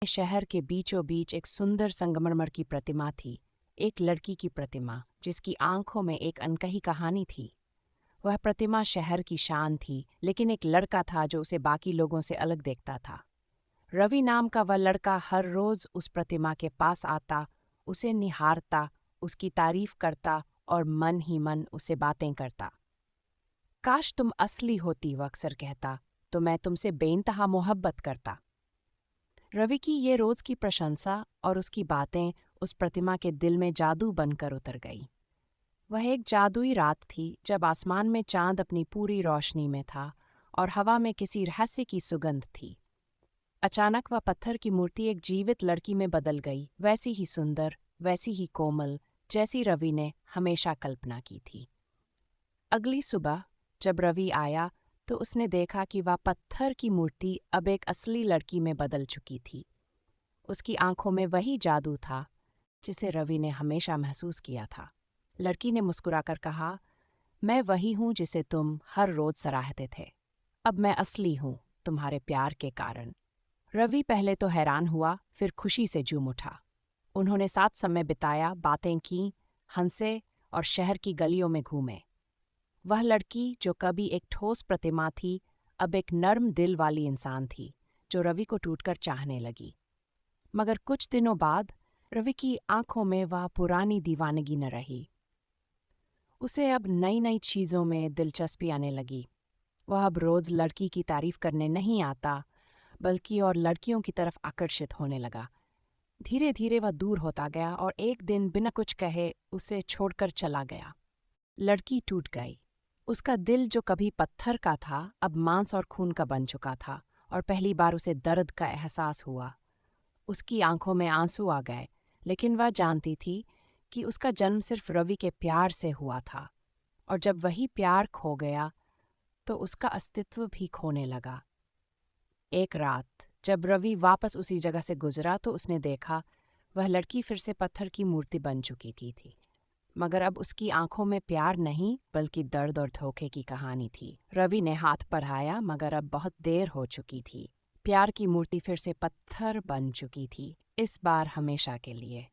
शहर के बीचों बीच एक सुंदर संगमरमर की प्रतिमा थी, एक लड़की की प्रतिमा जिसकी आंखों में एक अनकही कहानी थी। वह प्रतिमा शहर की शान थी, लेकिन एक लड़का था जो उसे बाकी लोगों से अलग देखता था। रवि नाम का वह लड़का हर रोज उस प्रतिमा के पास आता, उसे निहारता, उसकी तारीफ करता और मन ही मन उससे बातें करता। काश तुम असली होती, वह अक्सर कहता, तो मैं तुमसे बेइंतहा मोहब्बत करता। रवि की ये रोज की प्रशंसा और उसकी बातें उस प्रतिमा के दिल में जादू बनकर उतर गई। वह एक जादुई रात थी जब आसमान में चांद अपनी पूरी रोशनी में था और हवा में किसी रहस्य की सुगंध थी। अचानक वह पत्थर की मूर्ति एक जीवित लड़की में बदल गई, वैसी ही सुंदर, वैसी ही कोमल, जैसी रवि ने हमेशा कल्पना की थी। अगली सुबह जब रवि आया तो उसने देखा कि वह पत्थर की मूर्ति अब एक असली लड़की में बदल चुकी थी। उसकी आंखों में वही जादू था जिसे रवि ने हमेशा महसूस किया था। लड़की ने मुस्कुराकर कहा, मैं वही हूं जिसे तुम हर रोज सराहते थे। अब मैं असली हूं, तुम्हारे प्यार के कारण। रवि पहले तो हैरान हुआ, फिर खुशी से झूम उठा। उन्होंने साथ समय बिताया, बातें की, हंसे और शहर की गलियों में घूमे। वह लड़की जो कभी एक ठोस प्रतिमा थी, अब एक नर्म दिल वाली इंसान थी जो रवि को टूटकर चाहने लगी। मगर कुछ दिनों बाद रवि की आंखों में वह पुरानी दीवानगी न रही। उसे अब नई नई चीज़ों में दिलचस्पी आने लगी। वह अब रोज लड़की की तारीफ करने नहीं आता, बल्कि और लड़कियों की तरफ आकर्षित होने लगा। धीरे धीरे वह दूर होता गया और एक दिन बिना कुछ कहे उसे छोड़कर चला गया। लड़की टूट गई। उसका दिल जो कभी पत्थर का था, अब मांस और खून का बन चुका था और पहली बार उसे दर्द का एहसास हुआ। उसकी आंखों में आंसू आ गए, लेकिन वह जानती थी कि उसका जन्म सिर्फ रवि के प्यार से हुआ था, और जब वही प्यार खो गया तो उसका अस्तित्व भी खोने लगा। एक रात जब रवि वापस उसी जगह से गुजरा तो उसने देखा वह लड़की फिर से पत्थर की मूर्ति बन चुकी थी। मगर अब उसकी आंखों में प्यार नहीं, बल्कि दर्द और धोखे की कहानी थी। रवि ने हाथ बढ़ाया, मगर अब बहुत देर हो चुकी थी। प्यार की मूर्ति फिर से पत्थर बन चुकी थी, इस बार हमेशा के लिए।